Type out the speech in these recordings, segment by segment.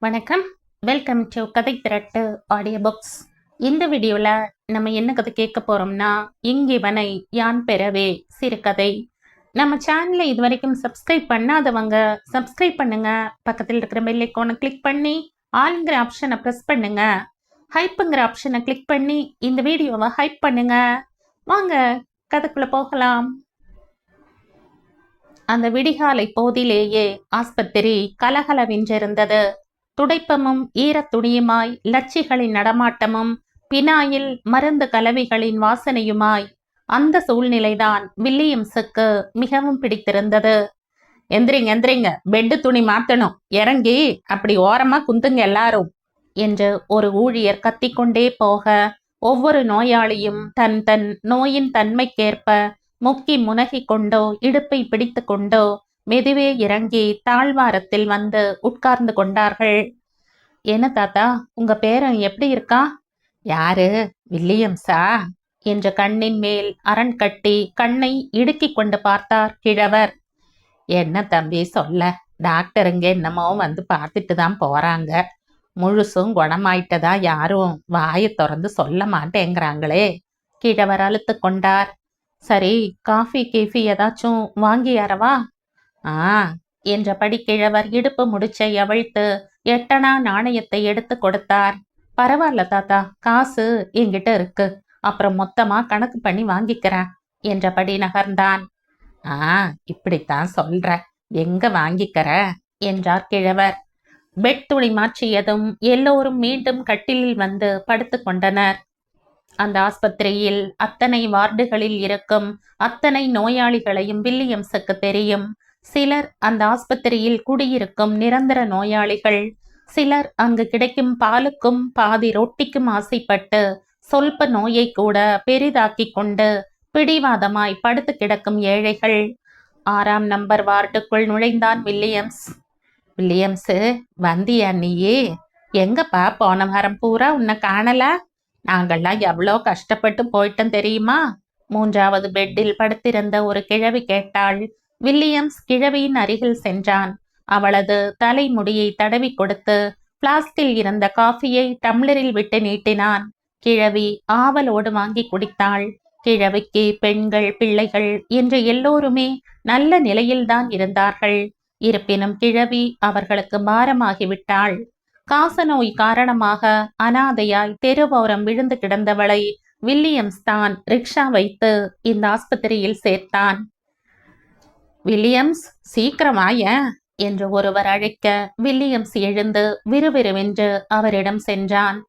வணக்கம். Welcome to கதை திரட்டு audio books. இந்த வீடியோவில் நம்ம என்ன கதை கேட்க போகிறோம்னா, இங்கிவனை யான் பெறவே சிறுகதை. நம்ம சேனலை இது வரைக்கும் சப்ஸ்கிரைப் பண்ணாதவங்க சப்ஸ்கிரைப் பண்ணுங்க. பக்கத்தில் இருக்கிற பெல் ஐக்கானை கிளிக் பண்ணி ஆல்ங்கிற ஆப்ஷனை ப்ரெஸ் பண்ணுங்க. ஹைப்புங்கிற ஆப்ஷனை கிளிக் பண்ணி இந்த வீடியோவை ஹைப் பண்ணுங்க. வாங்க கதைக்குள்ள போகலாம். அந்த விடிகாலை போதிலேயே ஆஸ்பத்திரி கலகலவென்றிருந்தது. துடைப்பமும் ஈரத்துணியுமாய், லட்சிகளின் நடமாட்டமும் பினாயில் மருந்து கலவைகளின் வாசனையுமாய் அந்த சூழ்நிலைதான் வில்லியம்ஸுக்கு மிகவும் பிடித்திருந்தது. எந்திரிங்க, பெட்டு துணி மாத்தணும், இறங்கி அப்படி ஓரமா குந்துங்க எல்லாரும் என்று ஒரு ஊழியர் கத்திக்கொண்டே போக, ஒவ்வொரு நோயாளியும் தன் தன் நோயின் தன்மைக்கேற்ப முக்கி முனகி கொண்டோ இடுப்பை பிடித்து கொண்டோ மெதுவே இறங்கி தாழ்வாரத்தில் வந்து உட்கார்ந்து கொண்டார்கள். என்ன தாத்தா, உங்க பேரன் எப்படி இருக்கா? யாரு, வில்லியம்ஸா என்ற கண்ணின் மேல் அரண் கட்டி கண்ணை இடுக்கி கொண்டு பார்த்தார் கிழவர். என்ன தம்பி சொல்ல, டாக்டருங்க என்னமோ வந்து பார்த்துட்டு தான் போறாங்க. முழுசும் குணமாயிட்டதா யாரும் வாயை திறந்து சொல்ல மாட்டேங்கிறாங்களே. கிழவர் அழுத்து கொண்டார். சரி, காஃபி கீஃபி ஏதாச்சும் வாங்கியாரவா? என்றபடி கிழவர் இடுப்பு முடிச்சை அவிழ்த்து 8 நாணயத்தை எடுத்து கொடுத்தார். பரவாயில்ல தாத்தா, காசு என்கிட்ட இருக்கு, அப்புறம் மொத்தமா கணக்கு பண்ணி வாங்கிக்கிறேன் என்றபடி நகர்ந்தான். இப்படித்தான் சொல்ற, எங்க வாங்கிக்கிற என்றார் கிழவர். பெட் துணி மாற்றியதும் எல்லோரும் மீண்டும் கட்டிலில் வந்து படுத்து கொண்டனர். அந்த ஆஸ்பத்திரியில் அத்தனை வார்டுகளில் இருக்கும் அத்தனை நோயாளிகளையும் வில்லியம்ஸுக்கு தெரியும். சிலர் அந்த ஆஸ்பத்திரியில் குடியிருக்கும் நிரந்தர நோயாளிகள். சிலர் அங்கு கிடைக்கும் பாலுக்கும் பாதி ரொட்டிக்கும் ஆசைப்பட்டு சொல்ப நோயை கூட பெரிதாக்கி கொண்டு பிடிவாதமாய் படுத்து கிடக்கும் ஏழைகள். 6ஆம் நம்பர் வார்டுக்குள் நுழைந்தான் வில்லியம்ஸ். வில்லியம்ஸு, வந்தியா நீயே? எங்கப்பா போன வாரம் பூரா உன்னை காணல? நாங்கள்லாம் எவ்வளோ கஷ்டப்பட்டு போயிட்டோம் தெரியுமா? 3வது பெட்டில் படுத்திருந்த ஒரு கிழவி கேட்டாள். வில்லியம்ஸ் கிழவியின் அருகில் சென்றான். அவளது தலைமுடியை தடவி கொடுத்து பிளாஸ்கில் இருந்த காஃபியை டம்ளரில் விட்டு நீட்டினான். கிழவி ஆவலோடு வாங்கி குடித்தாள். கிழவிக்கு பெண்கள், பிள்ளைகள் என்று எல்லோருமே நல்ல நிலையில்தான் இருந்தார்கள். இருப்பினும் கிழவி அவர்களுக்கு பாரமாகிவிட்டாள். காசநோய் காரணமாக அனாதையாய் தெருவோரம் விழுந்து கிடந்தவளை வில்லியம்ஸ் தான் ரிக்ஷா வைத்து இந்த ஆஸ்பத்திரியில் சேர்த்தான். வில்லியம்ஸ், சீக்கிரமாய என்று ஒருவர் அழைக்க வில்லியம்ஸ் எழுந்து விறுவிறுவென்று அவரிடம் சென்றான்.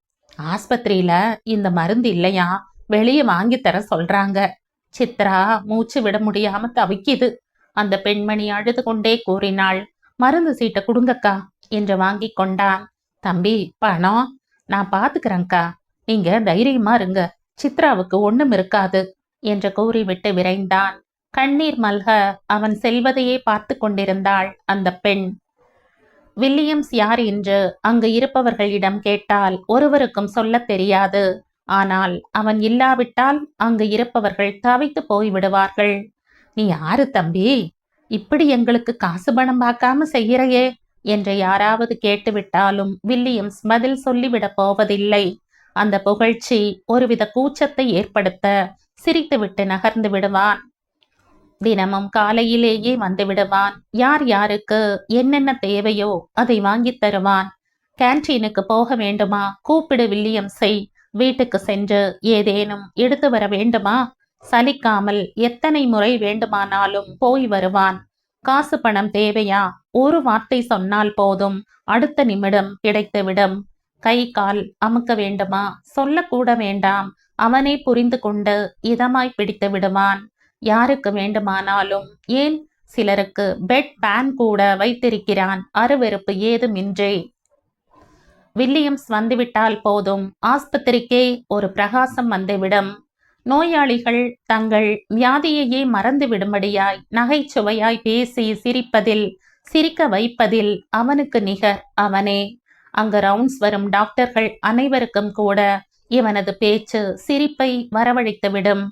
ஆஸ்பத்திரியில இந்த மருந்து இல்லையா, வெளியே வாங்கி தர சொல்றாங்க. சித்ரா மூச்சு விட முடியாம தவிக்குது. அந்த பெண்மணி அழுது கொண்டே கூறினாள். மருந்து சீட்டை கொடுங்கக்கா என்று வாங்கி கொண்டான். தம்பி, பணம் நான் பாத்துக்கிறேன்க்கா, நீங்க தைரியமா இருங்க, சித்ராவுக்கு ஒண்ணும் இருக்காது என்று கூறிவிட்டு விரைந்தான். கண்ணீர் மல்க அவன் செல்வதையே பார்த்து கொண்டிருந்தாள் அந்த பெண். வில்லியம்ஸ் யார் என்று அங்கு இருப்பவர்களிடம் கேட்டால் ஒருவருக்கும் சொல்ல தெரியாது. ஆனால் அவன் இல்லாவிட்டால் அங்கு இருப்பவர்கள் தவித்து போய்விடுவார்கள். நீ யாரு தம்பி, இப்படி எங்களுக்கு காசு பணம் பார்க்காம செய்கிறையே என்று யாராவது கேட்டுவிட்டாலும் வில்லியம்ஸ் பதில் சொல்லிவிடப் போவதில்லை. அந்த புகழ்ச்சி ஒருவித கூச்சத்தை ஏற்படுத்த சிரித்துவிட்டு நகர்ந்து விடுவான். தினமும் காலையிலேயே வந்து விடுவான். யார் யாருக்கு என்னென்ன தேவையோ அதை வாங்கி தருவான். கேன்டீனுக்கு போக வேண்டுமா, கூப்பிடு வில்லியம்ஸை. வீட்டுக்கு சென்று ஏதேனும் எடுத்து வர வேண்டுமா, சலிக்காமல் எத்தனை முறை வேண்டுமானாலும் போய் வருவான். காசு பணம் தேவையா, ஒரு வார்த்தை சொன்னால் போதும், அடுத்த நிமிடம் கிடைத்துவிடும். கை கால் அமுக்க வேண்டுமா, சொல்லக்கூட வேண்டாம், அவனே புரிந்து கொண்டு இதமாய் பிடித்து விடுவான். யாருக்கு வேண்டுமானாலும், ஏன் சிலருக்கு பெட் பேன் கூட வைத்திருக்கிறான், அருவெறுப்பு ஏதுமின்றி. வில்லியம்ஸ் வந்துவிட்டால் போதும், ஆஸ்பத்திரிக்கே ஒரு பிரகாசம் வந்துவிடும். நோயாளிகள் தங்கள் வியாதியையே மறந்து விடும்படியாய் நகைச்சுவையாய் பேசி சிரிப்பதில், சிரிக்க வைப்பதில் அவனுக்கு நிகர் அவனே. அங்கு ரவுண்ட்ஸ் வரும் டாக்டர்கள் அனைவருக்கும் கூட இவனது பேச்சு சிரிப்பை வரவழைத்துவிடும்.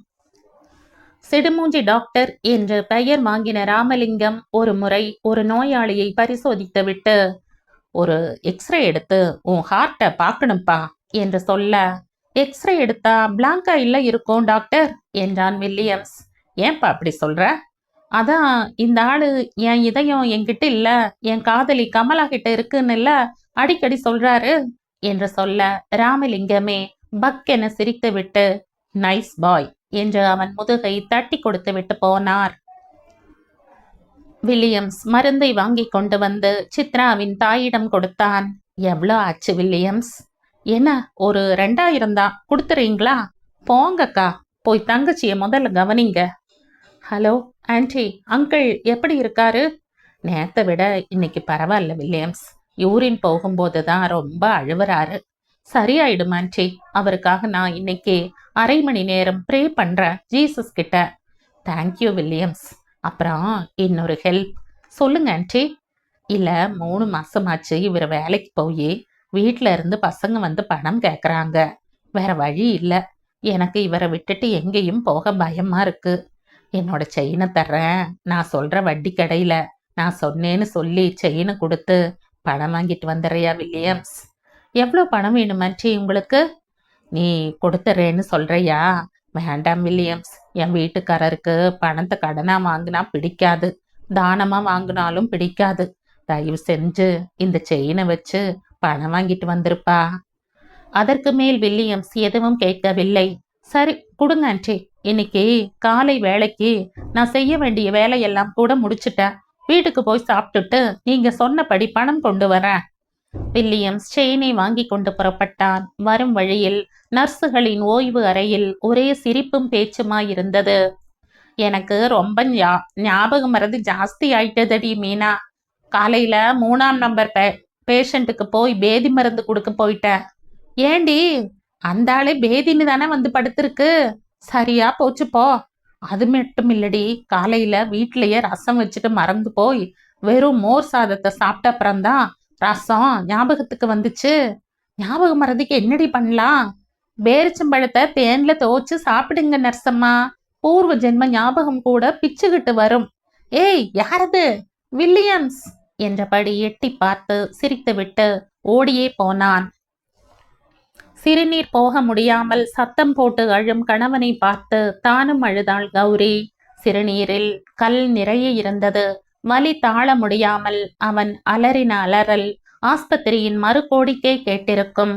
சிடுமூஞ்சி டாக்டர் என்று பெயர் வாங்கின ராமலிங்கம் ஒரு முறை ஒரு நோயாளியை பரிசோதித்துவிட்டு, ஒரு எக்ஸ்ரே எடுத்து உன் ஹார்ட்டை பார்க்கணும்ப்பா என்று சொல்ல, எக்ஸ்ரே எடுத்தா பிளாங்கா இல்ல இருக்கும் டாக்டர் என்றான் வில்லியம்ஸ். ஏன்பா அப்படி சொல்ற? அதான் இந்த ஆளு என் இதயம் என்கிட்ட இல்ல, என் காதலி கமலா கிட்ட இருக்குன்னு இல்ல அடிக்கடி சொல்றாரு என்று சொல்ல, ராமலிங்கமே பக் என சிரித்து விட்டு நைஸ் பாய் என்று அவன் முதுகை தட்டி கொடுத்து விட்டு போனார். வில்லியம்ஸ் மருந்தை வாங்கி கொண்டு வந்து சித்ராவின் தாயிடம் கொடுத்தான். எவ்வளோ ஆச்சு வில்லியம்ஸ்? என்ன, ஒரு 2000 தான், கொடுத்துறீங்களா? போங்கக்கா, போய் தங்கச்சிய முதல்ல கவனிங்க. ஹலோ ஆன்டி, அங்கிள் எப்படி இருக்காரு? நேத்தை விட இன்னைக்கு பரவாயில்ல வில்லியம்ஸ். யூரின் போகும்போது தான் ரொம்ப அழுவுறாரு. சரியாயிடும் ஆன்டி. அவருக்காக நான் இன்னைக்கு அரை மணி நேரம் ப்ரே பண்றேன் ஜீசஸ் கிட்ட. Thank you Williams. அப்புறம் இன்னொரு ஹெல்ப். சொல்லுங்க ஆன்டி. இல்ல, 3 மாசமாச்சு இவர் வேலைக்கு போய் வீட்டில இருந்து பசங்க வந்து பணம் கேட்குறாங்க. வேற வழி இல்லை. எனக்கு இவரை விட்டுட்டு எங்கேயும் போக பயமா இருக்கு. என்னோட செயினை தர்றேன், நான் சொல்ற வட்டி கடையில நான் சொன்னேன்னு சொல்லி செயினை கொடுத்து பணம் வாங்கிட்டு வந்துடுறியா வில்லியம்ஸ்? எவ்வளோ பணம் வேணுமாச்சி உங்களுக்கு? நீ கொடுத்துறேன்னு சொல்றியா? வேண்டாம் வில்லியம்ஸ். என் வீட்டுக்காரருக்கு பணத்தை கடனா வாங்கினா பிடிக்காது, தானமா வாங்கினாலும் பிடிக்காது. தயவு செஞ்சு இந்த செயினை வச்சு பணம் வாங்கிட்டு வந்திருப்பா. அதற்கு மேல் வில்லியம்ஸ் எதுவும் கேட்கவில்லை. சரி கொடுங்க ஆன்டி. இன்னைக்கு காலை வேலைக்கு நான் செய்ய வேண்டிய வேலையெல்லாம் கூட முடிச்சுட்டேன். வீட்டுக்கு போய் சாப்பிட்டுட்டு நீங்க சொன்னபடி பணம் கொண்டு வரேன். வில்லியம்ஸ் செயினை வாங்கி கொண்டு புறப்பட்டான். வரும் வழியில் நர்ஸுகளின் ஓய்வு அறையில் ஒரே சிரிப்பும் பேச்சுமாயிருந்தது. எனக்கு ரொம்ப ஞாபகம் மறதி ஜாஸ்தி ஆயிட்டதடி மீனா. காலையில 3ஆம் நம்பர் பேஷண்ட்டுக்கு போய் பேதி மருந்து கொடுக்க போயிட்டேன். ஏண்டி, அந்த ஆளே பேதின்னு தானே வந்து படுத்திருக்கு. சரியா போச்சு போ. அது மட்டும் இல்லடி, காலையில வீட்லயே ரசம் வச்சுட்டு மறந்து போய் வெறும் மோர் சாதத்தை சாப்பிட்ட அப்புறம்தான் ரசம் ஞாபகத்துக்கு வந்துச்சு. ஞாபகம் மறதிக்கு என்னடி பண்ணலாம்? பேரிச்சம்பழத்தை தேன்ல துவச்சு சாப்பிடுங்க நர்சம்மா. பூர்வ ஜென்ம ஞாபகம் கூட பிச்சுக்கிட்டு வரும். ஏய், யாரது? வில்லியம்ஸ் என்றபடி எட்டி பார்த்து சிரித்துவிட்டு ஓடியே போனான். சிறுநீர் போக முடியாமல் சத்தம் போட்டு அழும் கணவனை பார்த்து தானும் அழுதாள் கௌரி. சிறுநீரில் கல் நிறைய இருந்தது. வலி தாழ முடியாமல் அவன் அலறின அலறல் ஆஸ்பத்திரியின் மறுகோடிக்கே கேட்டிருக்கும்.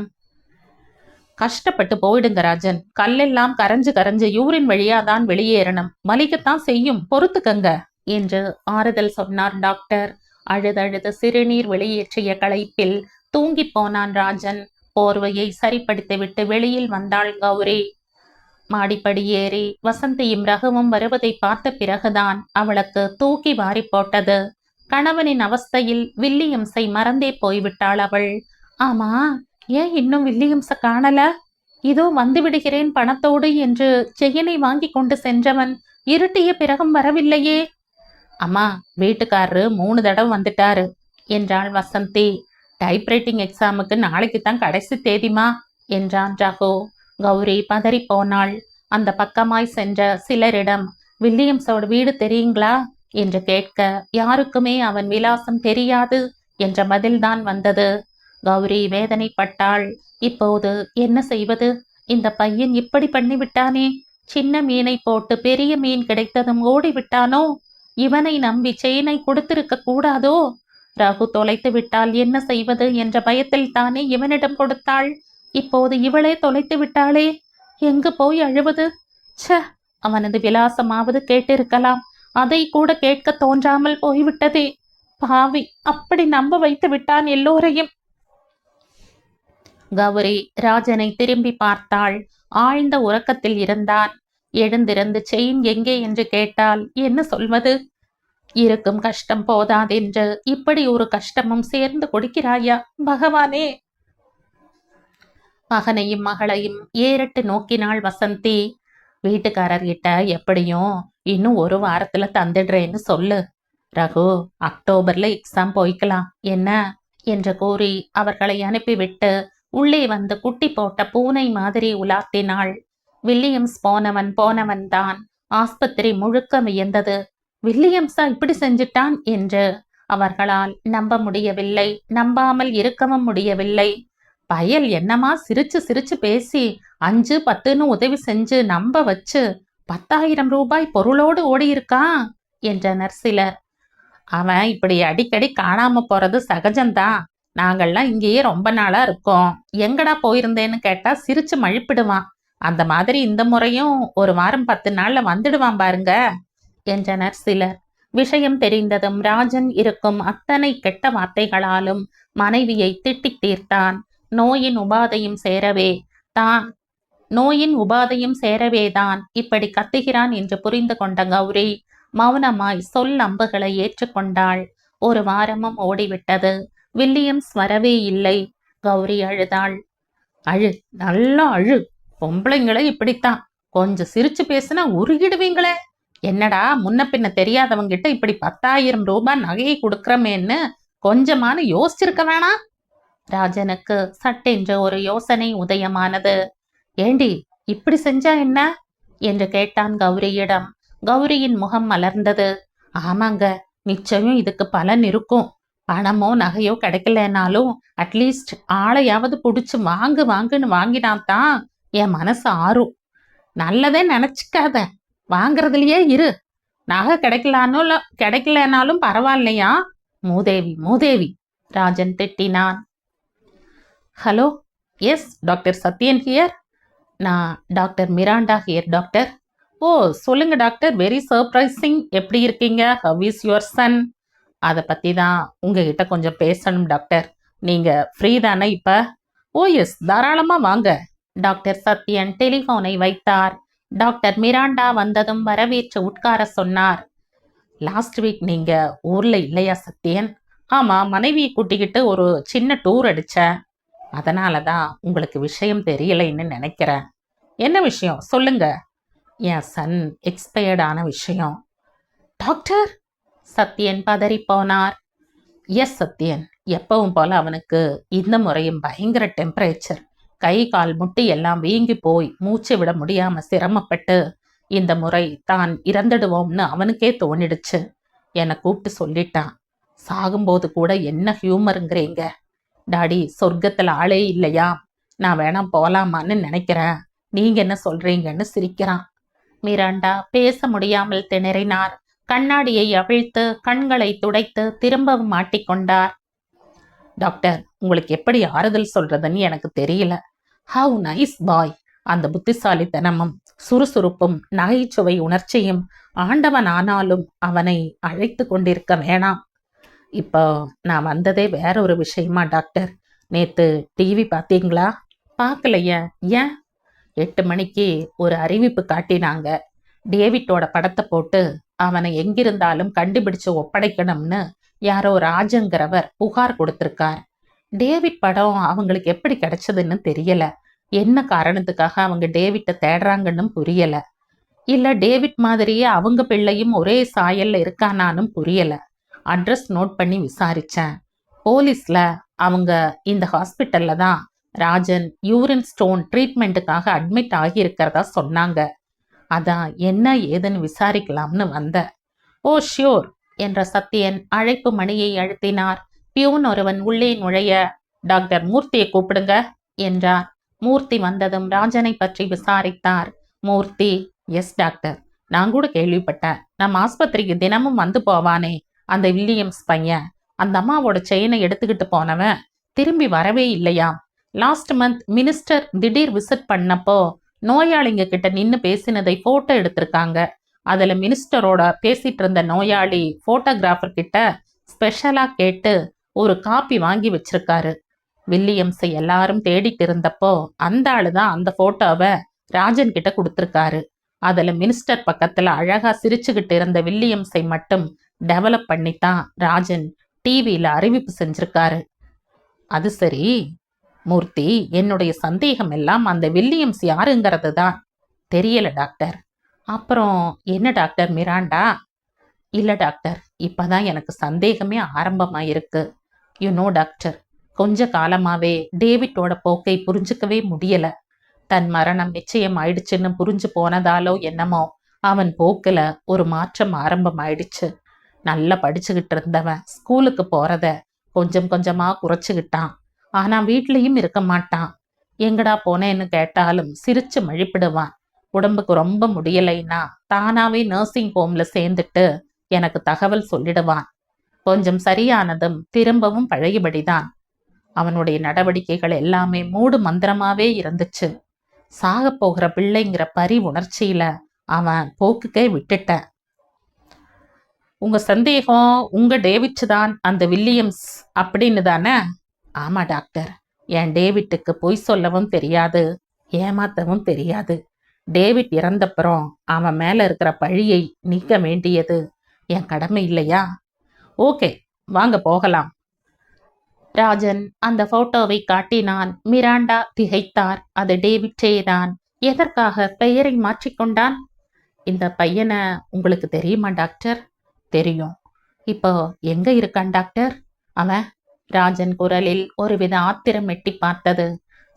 கஷ்டப்பட்டு போயிடுங்க ராஜன். கல்லெல்லாம் கரைஞ்சு கரைஞ்சு யூரின் வழியாதான் வெளியேறணும். வலிக்கத்தான் செய்யும், பொறுத்துக்கங்க என்று ஆறுதல் சொன்னார் டாக்டர். அழுதழுது சிறுநீர் வெளியேற்றிய களைப்பில் தூங்கி போனான் ராஜன். போர்வையை சரிப்படுத்திவிட்டு வெளியில் வந்தாள் கௌரி. மாடிப்படி ஏறி வசந்தியும் ரகுவும் வருவதை பார்த்த பிறகுதான் அவளுக்கு தூக்கி வாரி போட்டது. கணவனின் அவஸ்தையில் வில்லியம்ஸை மறந்தே போய்விட்டாள் அவள். ஆமா, ஏன் இன்னும் வில்லியம்ஸ காணல? இதோ வந்து விடுகிறேன் பணத்தோடு என்று செயினை வாங்கி கொண்டு சென்றவன் இருட்டிய பிறகும் வரவில்லையே. அம்மா, வீட்டுக்காரரு 3 தடவை வந்துட்டாரு என்றாள் வசந்தி. டைப்ரைட்டிங் எக்ஸாமுக்கு நாளைக்கு தான் கடைசி தேதிமா என்றான் ரகு. கௌரி பதறி போனாள். அந்த பக்கமாய் சென்ற சிலரிடம் வில்லியம்ஸோட வீடு தெரியுங்களா என்று கேட்க யாருக்குமே அவன் விலாசம் தெரியாது என்ற பதில்தான் வந்தது. கௌரி வேதனைப்பட்டாள். இப்போது என்ன செய்வது? இந்த பையன் இப்படி பண்ணிவிட்டானே. சின்ன மீனை போட்டு பெரிய மீன் கிடைத்ததும் ஓடிவிட்டானோ? இவனை நம்பி செயினை கொடுத்திருக்க கூடாதோ? ரகு தொலைத்து விட்டால் என்ன செய்வது என்ற பயத்தில் தானே இவனிடம் கொடுத்தாள். இப்போது இவளே தொலைத்து விட்டாளே. எங்கு போய் அழுவது? ச்ச, அவனது விலாசமாவது கேட்டிருக்கலாம். அதை கூட கேட்க தோன்றாமல் போய்விட்டதே. பாவி, அப்படி நம்ப வைத்து விட்டான் எல்லோரையும். கௌரி ராஜனை திரும்பி பார்த்தாள். ஆழ்ந்த உறக்கத்தில் இருந்தான். எழுந்திருந்து செயின் எங்கே என்று கேட்டால் என்ன சொல்வது? இருக்கும் கஷ்டம் போதாதென்று இப்படி ஒரு கஷ்டமும் சேர்ந்து கொடுக்கிறாயா பகவானே? மகனையும் மகளையும் ஏறிட்டு நோக்கினாள் வசந்தி. வீட்டுக்காரர்கிட்ட எப்படியும் இன்னும் 1 வாரத்துல தந்துடுறேன்னு சொல்லு. ரகு, அக்டோபர்ல எக்ஸாம் போய்க்கலாம் என்ன என்று கூறி அவர்களை அனுப்பிவிட்டு உள்ளே வந்து குட்டி போட்ட பூனை மாதிரி உலாத்தினாள். வில்லியம்ஸ் போனவன் தான். ஆஸ்பத்திரி முழுக்க வியந்தது. வில்லியம்ஸா இப்படி செஞ்சிட்டான் என்று. அவர்களால் நம்ப முடியவில்லை, நம்பாமல் இருக்கவும் முடியவில்லை. பயல் என்னமா சிரிச்சு சிரிச்சு பேசி 5 10ன்னு உதவி செஞ்சு நம்ப வச்சு 10,000 ரூபாய் பொருளோடு ஓடியிருக்கான் என்றனர் சிலர். அவன் இப்படி அடிக்கடி காணாம போறது சகஜம்தான். நாங்கள்லாம் இங்கேயே ரொம்ப நாளா இருக்கோம். எங்கடா போயிருந்தேன்னு கேட்டா சிரிச்சு மழுப்பிடுவான். அந்த மாதிரி இந்த முறையும் 1 வாரம் 10 நாள்ல வந்துடுவான் பாருங்க என்றனர் சிலர். விஷயம் தெரிந்ததும் ராஜன் இருக்கும் அத்தனை கெட்ட வார்த்தைகளாலும் மனைவியை திட்டித் தீர்த்தான். நோயின் உபாதையும் சேரவேதான் இப்படி கத்துகிறான் என்று புரிந்து கொண்ட கௌரி மௌனமாய் சொல் அம்புகளை ஏற்றுக்கொண்டாள். 1 வாரமும் ஓடிவிட்டது. வில்லியம்ஸ் வரவே இல்லை. கௌரி அழுதாள். அழு, நல்லா அழு. பொம்பளைங்களே இப்படித்தான். கொஞ்சம் சிரிச்சு பேசுனா உருகிடுவீங்களே. என்னடா முன்ன பின்ன தெரியாதவங்கிட்ட இப்படி 10,000 ரூபாய் நகையை கொடுக்கறமேன்னு கொஞ்சமான யோசிச்சிருக்க வேணாம்? ராஜனுக்கு சட்டென்று ஒரு யோசனை உதயமானது. ஏண்டி இப்படி செஞ்சா என்ன என்று கேட்டான் கௌரியிடம். கௌரியின் முகம் மலர்ந்தது. ஆமாங்க, நிச்சயம் இதுக்கு பலன் இருக்கும். பணமோ நகையோ கிடைக்கலனாலும் அட்லீஸ்ட் ஆளையாவது புடிச்சு வாங்குன்னு வாங்கினாத்தான் என் மனசு ஆறும். நல்லதே நினைச்சுக்காத, வாங்கறதுலயே இரு. நகை கிடைக்கலனாலும் பரவாயில்லையா? மூதேவி ராஜன் திட்டினான். Hello, yes doctor Sathyan here. நான் டாக்டர் மிராண்டா ஹியர் டாக்டர். ஓ சொல்லுங்க டாக்டர், வெரி சர்ப்ரைசிங். எப்படி இருக்கீங்க? How is your son? அதை பற்றி தான் உங்ககிட்ட கொஞ்சம் பேசணும் டாக்டர். நீங்கள் ஃப்ரீ தானே இப்போ? ஓ எஸ், தாராளமாக வாங்க. டாக்டர் சத்யன் டெலிஃபோனை வைத்தார். டாக்டர் மிராண்டா வந்ததும் வரவேற்று உட்கார சொன்னார். லாஸ்ட் வீக் நீங்கள் ஊரில் இல்லையா சத்யன்? ஆமாம், மனைவியை கூட்டிக்கிட்டு ஒரு சின்ன டூர் அடித்தேன். அதனால தான் உங்களுக்கு விஷயம் தெரியலைன்னு நினைக்கிறேன். என்ன விஷயம் சொல்லுங்க. என் சன் எக்ஸ்பயர்டான விஷயம். டாக்டர், சத்யன் பதறிப்போனார். எஸ் சத்யன், எப்பவும் போல அவனுக்கு இந்த முறையும் பயங்கர டெம்பரேச்சர், கை கால் முட்டி எல்லாம் வீங்கி போய் மூச்சு விட முடியாம சிரமப்பட்டு இந்த முறை தான் இறந்துடுவோம்னு அவனுக்கே தோணிடுச்சு. என்னை கூப்பிட்டு சொல்லிட்டான். சாகும்போது கூட என்ன ஹியூமருங்கிறீங்க டாடி, சொர்க்கத்தில் ஆளே இல்லையா? நான் வேணாம் போலாமான்னு நினைக்கிறேன், நீங்க என்ன சொல்றீங்கன்னு சிரிக்கிறான். மிராண்டா பேச முடியாமல் திணறினார். கண்ணாடியை அவிழ்த்து கண்களை துடைத்து திரும்பவும் மாட்டிக்கொண்டார். டாக்டர், உங்களுக்கு எப்படி ஆறுதல் சொல்றதுன்னு எனக்கு தெரியல. ஹவ் நைஸ் பாய். அந்த புத்திசாலித்தனமும் சுறுசுறுப்பும் நகைச்சுவை உணர்ச்சியும் ஆண்டவன் ஆனாலும் அவனை அழைத்து கொண்டிருக்க வேணாம். இப்போ நான் வந்ததே வேற ஒரு விஷயமா டாக்டர். நேத்து டிவி பார்த்தீங்களா? பார்க்கலைய? ஏன்? 8 மணிக்கு ஒரு அறிவிப்பு காட்டினாங்க. டேவிட்டோட படத்தை போட்டு அவனை எங்கிருந்தாலும் கண்டுபிடிச்சு ஒப்படைக்கணும்னு யாரோ ராஜங்கிறவர் புகார் கொடுத்திருக்கார். டேவிட் படம் அவங்களுக்கு எப்படி கிடைச்சதுன்னு தெரியல. என்ன காரணத்துக்காக அவங்க டேவிட்டை தேடுறாங்கன்னு புரியல. இல்ல டேவிட் மாதிரியே அவங்க பிள்ளையும் ஒரே சாயல்ல இருக்கானானும் புரியல. அட்ரஸ் நோட் பண்ணி விசாரிச்சேன். போலீஸ்ல அவங்க இந்த ஹாஸ்பிட்டல்ல தான் ராஜன் யூரின் ஸ்டோன் ட்ரீட்மெண்ட்டுக்காக அட்மிட் ஆகியிருக்கிறதா சொன்னாங்க. அதான் என்ன ஏதுன்னு விசாரிக்கலாம்னு வந்தேன். ஓ ஷியோர் என்ற சத்யன் அழைப்பு மணியை அழுத்தினார். பியூன் ஒருவன் உள்ளே நுழைய, டாக்டர் மூர்த்தியை கூப்பிடுங்க என்றார். மூர்த்தி வந்ததும் ராஜனை பற்றி விசாரித்தார். மூர்த்தி, எஸ் டாக்டர், நான் கூட கேள்விப்பட்டேன். நம்ம ஆஸ்பத்திரிக்கு தினமும் வந்து போவானே அந்த வில்லியம்ஸ் பையன், அந்த அம்மாவோட செயினை எடுத்துக்கிட்டு போனவன் திரும்பி வரவே இல்லையாம். லாஸ்ட் மந்த் மினிஸ்டர் திடீர் விசிட் பண்ணப்போ நோயாளிங்க கிட்ட நின்று பேசினதை போட்டோ எடுத்திருக்காங்க. அதுல மினிஸ்டரோட பேசிட்டு இருந்த நோயாளி போட்டோகிராஃபர் கிட்ட ஸ்பெஷலா கேட்டு ஒரு காப்பி வாங்கி வச்சிருக்காரு. வில்லியம்ஸை எல்லாரும் தேடிட்டு இருந்தப்போ அந்த ஆளுதான் அந்த போட்டோவை ராஜன் கிட்ட கொடுத்திருக்காரு. அதுல மினிஸ்டர் பக்கத்துல அழகா சிரிச்சுக்கிட்டு இருந்த வில்லியம்ஸை மட்டும் டெவலப் பண்ணித்தான் ராஜன் டிவியில அறிவிப்பு செஞ்சிருக்காரு. அது சரி மூர்த்தி, என்னுடைய சந்தேகம் எல்லாம் அந்த வில்லியம்ஸ் யாருங்கிறது தான். தெரியல டாக்டர். அப்புறம் என்ன டாக்டர் மிராண்டா? இல்ல டாக்டர், இப்பதான் எனக்கு சந்தேகமே ஆரம்பமாயிருக்கு. யூனோ டாக்டர், கொஞ்ச காலமாவே டேவிட்டோட போக்கை புரிஞ்சுக்கவே முடியல. தன் மரணம் நிச்சயம் ஆயிடுச்சுன்னு புரிஞ்சு போனதாலோ என்னமோ அவன் போக்குல ஒரு மாற்றம் ஆரம்பமாயிடுச்சு. நல்லா படிச்சுக்கிட்டு இருந்தவன் ஸ்கூலுக்கு போறத கொஞ்சம் கொஞ்சமா குறைச்சுக்கிட்டான். ஆனா வீட்லயும் இருக்க மாட்டான். எங்கடா போனேன்னு கேட்டாலும் சிரிச்சு மழிப்பிடுவான். உடம்புக்கு ரொம்ப முடியலைன்னா தானாவே நர்சிங் ஹோம்ல சேர்ந்துட்டு எனக்கு தகவல் சொல்லிடுவான். கொஞ்சம் சரியானதும் திரும்பவும் பழையபடிதான். அவனுடைய நடவடிக்கைகள் எல்லாமே மூடு மந்திரமாவே இருந்துச்சு. சாக போகிற பிள்ளைங்கிற பரி உணர்ச்சியில அவன் போக்குக்கே விட்டுட்டேன். உங்க சந்தேகம் உங்க டேவிட் தான் அந்த வில்லியம்ஸ் அப்படின்னு தானே? ஆமா டாக்டர். என் டேவிட்டுக்கு பொய் சொல்லவும் தெரியாது, ஏமாத்தவும் தெரியாது. டேவிட் இறந்தப்புறம் அவன் மேல இருக்கிற பழியை நீக்க வேண்டியது என் கடமை இல்லையா? ஓகே, வாங்க போகலாம். ராஜன் அந்த போட்டோவை காட்டினான். மிராண்டா திகைத்தார். அது டேவிட்டே தான். எதற்காக பெயரை மாற்றிக்கொண்டான்? இந்த பையனை உங்களுக்கு தெரியுமா டாக்டர்? தெரியும். இப்போ எங்க இருக்கான் டாக்டர் அவன்? ராஜன் குரலில் ஒருவித ஆத்திரம் எட்டி பார்த்தது.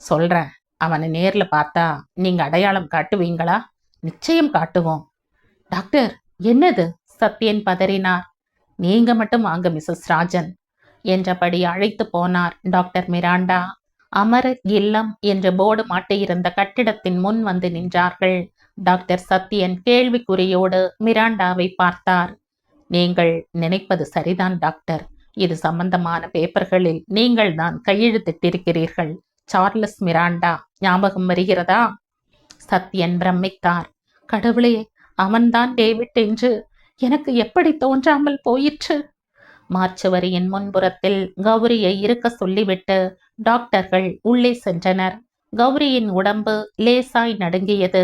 சொல்றேன், அவனை நேர்ல பார்த்தா நீங்க அடையாளம் காட்டுவீங்களா? நிச்சயம் காட்டுவோம். டாக்டர், என்னது? சத்யன் பதறினார். நீங்க மட்டும் வாங்க மிஸ்ஸஸ் ராஜன் என்றபடி அழைத்து போனார் டாக்டர் மிராண்டா. அமரர் இல்லம் என்ற போர்டு மாட்டியிருந்த கட்டிடத்தின் முன் வந்து நின்றார்கள். டாக்டர் சத்யன் கேள்விக்குறியோடு மிராண்டாவை பார்த்தார். நீங்கள் நினைப்பது சரிதான் டாக்டர். இது சம்பந்தமான பேப்பர்களில் நீங்கள் தான் கையெழுத்திட்டிருக்கிறீர்கள். சார்லஸ் மிராண்டா ஞாபகம் வருகிறதா? சத்யன் பிரமித்தார். கடவுளே, அவன்தான் டேவிட் என்று எனக்கு எப்படி தோன்றாமல் போயிற்று? மார்ச்சுவரியின் முன்புறத்தில் கௌரியை இருக்க சொல்லிவிட்டு டாக்டர்கள் உள்ளே சென்றனர். கௌரியின் உடம்பு லேசாய் நடுங்கியது.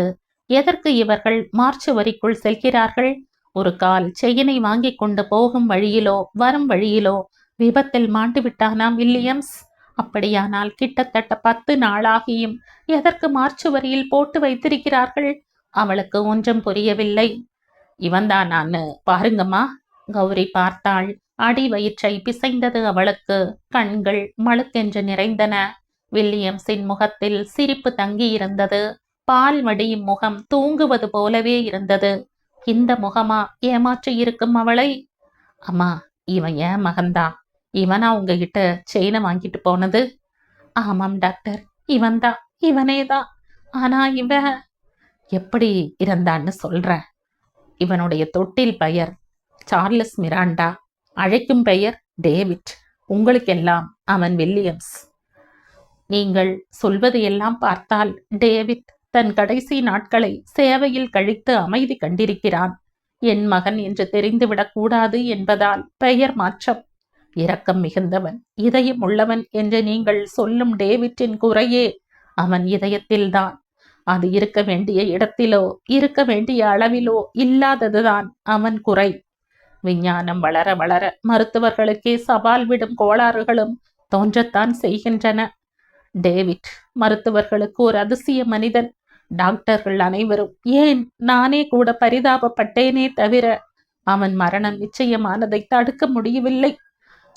எதற்கு இவர்கள் மார்ச்சுவரிக்குள் செல்கிறார்கள்? ஒரு கால் செயினை வாங்கி கொண்டு போகும் வழியிலோ வரும் வழியிலோ விபத்தில் மாண்டுவிட்டானாம் வில்லியம்ஸ். அப்படியானால் கிட்டத்தட்ட 10 நாளாகியும் எதற்கு மார்ச்சுவரியில் போட்டு வைத்திருக்கிறார்கள்? அவளுக்கு ஒன்றும் புரியவில்லை. இவன்தானான்னு பாருங்கம்மா. கௌரி பார்த்தாள். அடி வயிற்றை பிசைந்தது அவளுக்கு. கண்கள் மழுக்கென்று நிறைந்தன. வில்லியம்ஸின் முகத்தில் சிரிப்பு தங்கியிருந்தது. பால் வடியும் முகம் தூங்குவது போலவே இருந்தது. இந்த முகமா ஏமாற்றி இருக்கும் அவளை? அம்மா, இவன் ஏன் மகன்தான். இவனா உங்ககிட்ட செயினை வாங்கிட்டு போனது? ஆமாம் டாக்டர், இவன்தான், இவனேதான். ஆனா இவன் எப்படி இருந்தான்னு சொல்றேன். இவனுடைய தொட்டில் பெயர் சார்லஸ் மிராண்டா, அழைக்கும் பெயர் டேவிட். உங்களுக்கெல்லாம் அவன் வில்லியம்ஸ். நீங்கள் சொல்வது எல்லாம் பார்த்தால் டேவிட் தன் கடைசி நாட்களை சேவையில் கழித்து அமைதி கண்டிருக்கிறான். என் மகன் என்று தெரிந்துவிடக் கூடாது என்பதால் பெயர் மாற்றம். இரக்கம் மிகுந்தவன், இதயம் உள்ளவன் என்று நீங்கள் சொல்லும் டேவிட்டின் குறையே அவன் இதயத்தில்தான். அது இருக்க வேண்டிய இடத்திலோ இருக்க வேண்டிய அளவிலோ இல்லாததுதான் அவன் குறை. விஞ்ஞானம் வளர வளர மருத்துவர்களுக்கே சவால் விடும் கோளாறுகளும் தோன்றத்தான் செய்கின்றன. டேவிட் மருத்துவர்களுக்கு ஒரு அதிசய மனிதன். டாக்டர்கள் அனைவரும், ஏன் நானே கூட பரிதாபப்பட்டேனே தவிர அவன் மரணம் நிச்சயமானதை தடுக்க முடியவில்லை.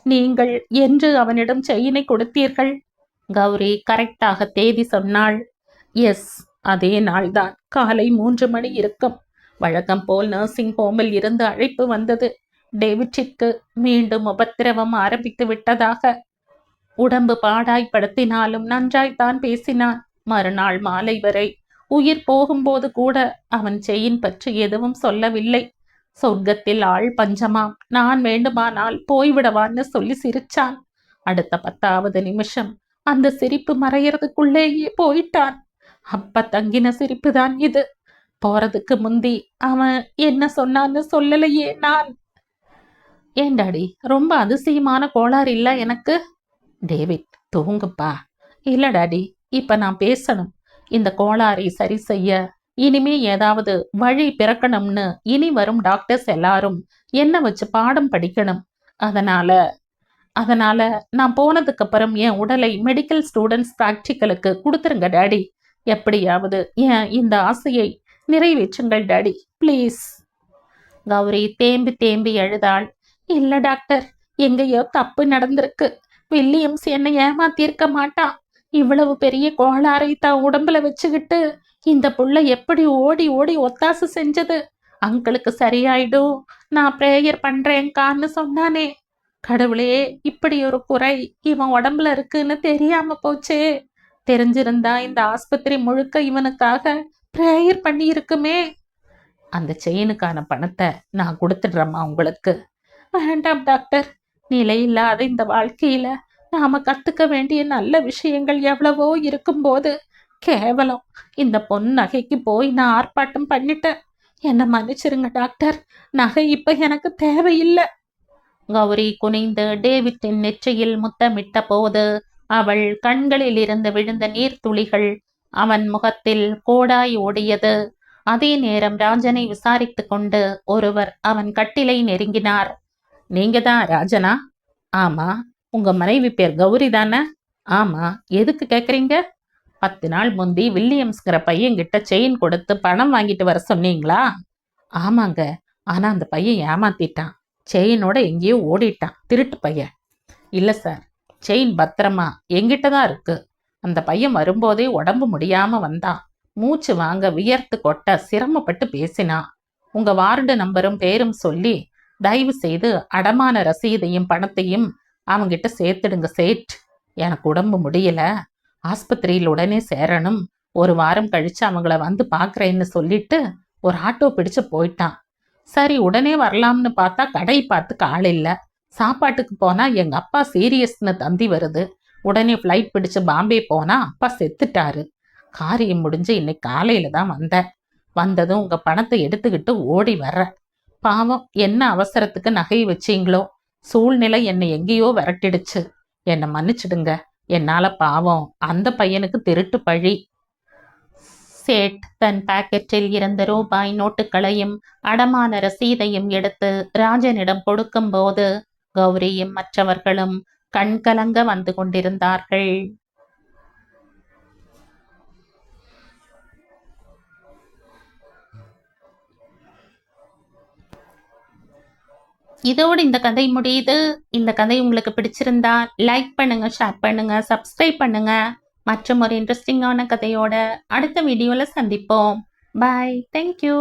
நீங்கள் என்று அவனிடம் செயினை கொடுத்தீர்கள்? கௌரி கரெக்டாக தேதி சொன்னாள். எஸ், அதே நாள்தான். காலை 3 மணி இருக்கும். வழக்கம் போல் நர்சிங் ஹோமில் இருந்து அழைப்பு வந்தது. டேவிட்டிற்கு மீண்டும் உபத்திரவம் ஆரம்பித்து விட்டதாக. உடம்பு பாடாய்படுத்தினாலும் நன்றாய்த்தான் பேசினான். மறுநாள் மாலை வரை உயிர் போகும்போது கூட அவன் செயின் பற்றி எதுவும் சொல்லவில்லை. சொர்க்கத்தில் ஆள் பஞ்சமாம், நான் வேண்டுமானால் போய்விடவான்னு சொல்லி சிரிச்சான். அடுத்த 10வது நிமிஷம் அந்த சிரிப்பு மறையறதுக்குள்ளேயே போயிட்டான். அப்ப தங்கின சிரிப்பு தான் இது. போறதுக்கு முந்தி அவன் என்ன சொன்னான்னு சொல்லலையே நான். ஏன் டாடி, ரொம்ப அதிசயமான கோளாறு இல்ல எனக்கு? டேவிட், தூங்குப்பா. இல்ல டாடி, இப்ப நான் பேசணும். இந்த கோளாறை சரி செய்ய இனிமே ஏதாவது வழி பிறக்கணும்னு இனி வரும் டாக்டர்ஸ் எல்லாரும் என்ன வச்சு பாடம் படிக்கணும். அதனால நான் போனதுக்கு அப்புறம் என் உடலை மெடிக்கல் ஸ்டூடெண்ட்ஸ் பிராக்டிக்கலுக்கு கொடுத்துருங்க டாடி. எப்படியாவது ஏன் இந்த ஆசையை நிறைவேற்றுங்கள் டாடி, ப்ளீஸ். கௌரி தேம்பி தேம்பி அழுதாள். இல்ல டாக்டர், எங்கேயோ தப்பு நடந்திருக்கு. வில்லியம்ஸ் என்னை ஏமாத்திருக்க மாட்டான். இவ்வளவு பெரிய கோளாறை தான் உடம்புல வச்சுக்கிட்டு இந்த புள்ள எப்படி ஓடி ஓடி ஒத்தாசு செஞ்சது? அங்கிளுக்கு சரியாயிடும், நான் ப்ரேயர் பண்றேன்கான்னு சொன்னானே. கடவுளே, இப்படி ஒரு குறை இவன் உடம்புல இருக்குன்னு தெரியாம போச்சே. தெரிஞ்சிருந்தா இந்த ஆஸ்பத்திரி முழுக்க இவனுக்காக ப்ரேயர் பண்ணி இருக்குமே. அந்த செயினுக்கான பணத்தை நான் கொடுத்துடுறேம்மா உங்களுக்கு. வேண்டாம் டாக்டர், நிலையில்லாத இந்த வாழ்க்கையில நாம கத்துக்க வேண்டிய நல்ல விஷயங்கள் எவ்வளவோ இருக்கும்போது கேவலம் இந்த பொன் நகைக்கு போய் நான் ஆர்ப்பாட்டம் பண்ணிட்டேன். என்ன மன்னிச்சிருங்க டாக்டர், நகை இப்ப எனக்கு தேவையில்லை. கௌரி குனிந்து டேவிட்டின் நெற்றியில் முத்தமிட்ட போது அவள் கண்களில் இருந்து விழுந்த நீர்த்துளிகள் அவன் முகத்தில் கோடாய் ஓடியது. அதே நேரம் ராஜனை விசாரித்து கொண்டு ஒருவர் அவன் கட்டிலை நெருங்கினார். நீங்க தான் ராஜனா? ஆமா. உங்க மனைவி பேர் கௌரி தானே? ஆமா. எதுக்கு கேக்குறீங்க? 10 நாள் முந்தி வில்லியம்ஸ்கிற பையன்கிட்ட செயின் கொடுத்து பணம் வாங்கிட்டு வர சொன்னீங்களா? ஆமாங்க. ஆனா அந்த பையன் ஏமாத்திட்டான். செயினோட எங்கேயோ ஓடிட்டான், திருட்டு பையன். இல்ல சார், செயின் பத்திரமா எங்கிட்ட தான் இருக்கு. அந்த பையன் வரும்போதே உடம்பு முடியாம வந்தான். மூச்சு வாங்க வியர்த்து கொட்ட சிரமப்பட்டு பேசினான். உங்க வார்டு நம்பரும் பேரும் சொல்லி தயவு செய்து அடமான ரசீதையும் பணத்தையும் அவங்கிட்ட சேர்த்துடுங்க சேட். எனக்கு உடம்பு முடியல, ஆஸ்பத்திரியில் உடனே சேரணும். 1 வாரம் கழிச்சு அவங்கள வந்து பார்க்குறேன்னு சொல்லிட்டு ஒரு ஆட்டோ பிடிச்சு போயிட்டான். சரி, உடனே வரலாம்னு பார்த்தா கடை பார்த்துக்க ஆள் இல்லை. சாப்பாட்டுக்கு போனா எங்க அப்பா சீரியஸ்னு தந்தி வருது. உடனே ஃப்ளைட் பிடிச்சு பாம்பே போனா அப்பா செத்துட்டாரு. காரியம் முடிஞ்சு இன்னைக்கு காலையில தான் வந்தேன். வந்ததும் உங்க பணத்தை எடுத்துக்கிட்டு ஓடி வர்ற. பாவம், என்ன அவசரத்துக்கு நகையை வச்சீங்களோ, சூழ்நிலை என்னை எங்கேயோ விரட்டிடுச்சு. என்னை மன்னிச்சிடுங்க. என்னால பாவம் அந்த பையனுக்கு திருட்டு பழி. சேட் தன் பாக்கெட்டில் இருந்த ரூபாய் நோட்டுகளையும் அடமான ரசீதையும் எடுத்து ராஜனிடம் கொடுக்கும்போது கௌரியும் மற்றவர்களும் கண்கலங்க வந்து கொண்டிருந்தார்கள். இதோடு இந்த கதை முடியுது. இந்த கதை உங்களுக்கு பிடிச்சிருந்தா லைக் பண்ணுங்க, ஷேர் பண்ணுங்க, சப்ஸ்கிரைப் பண்ணுங்க. மற்றும் ஒரு இன்ட்ரெஸ்டிங்கான கதையோட அடுத்த வீடியோல சந்திப்போம். பாய். தேங்க்யூ.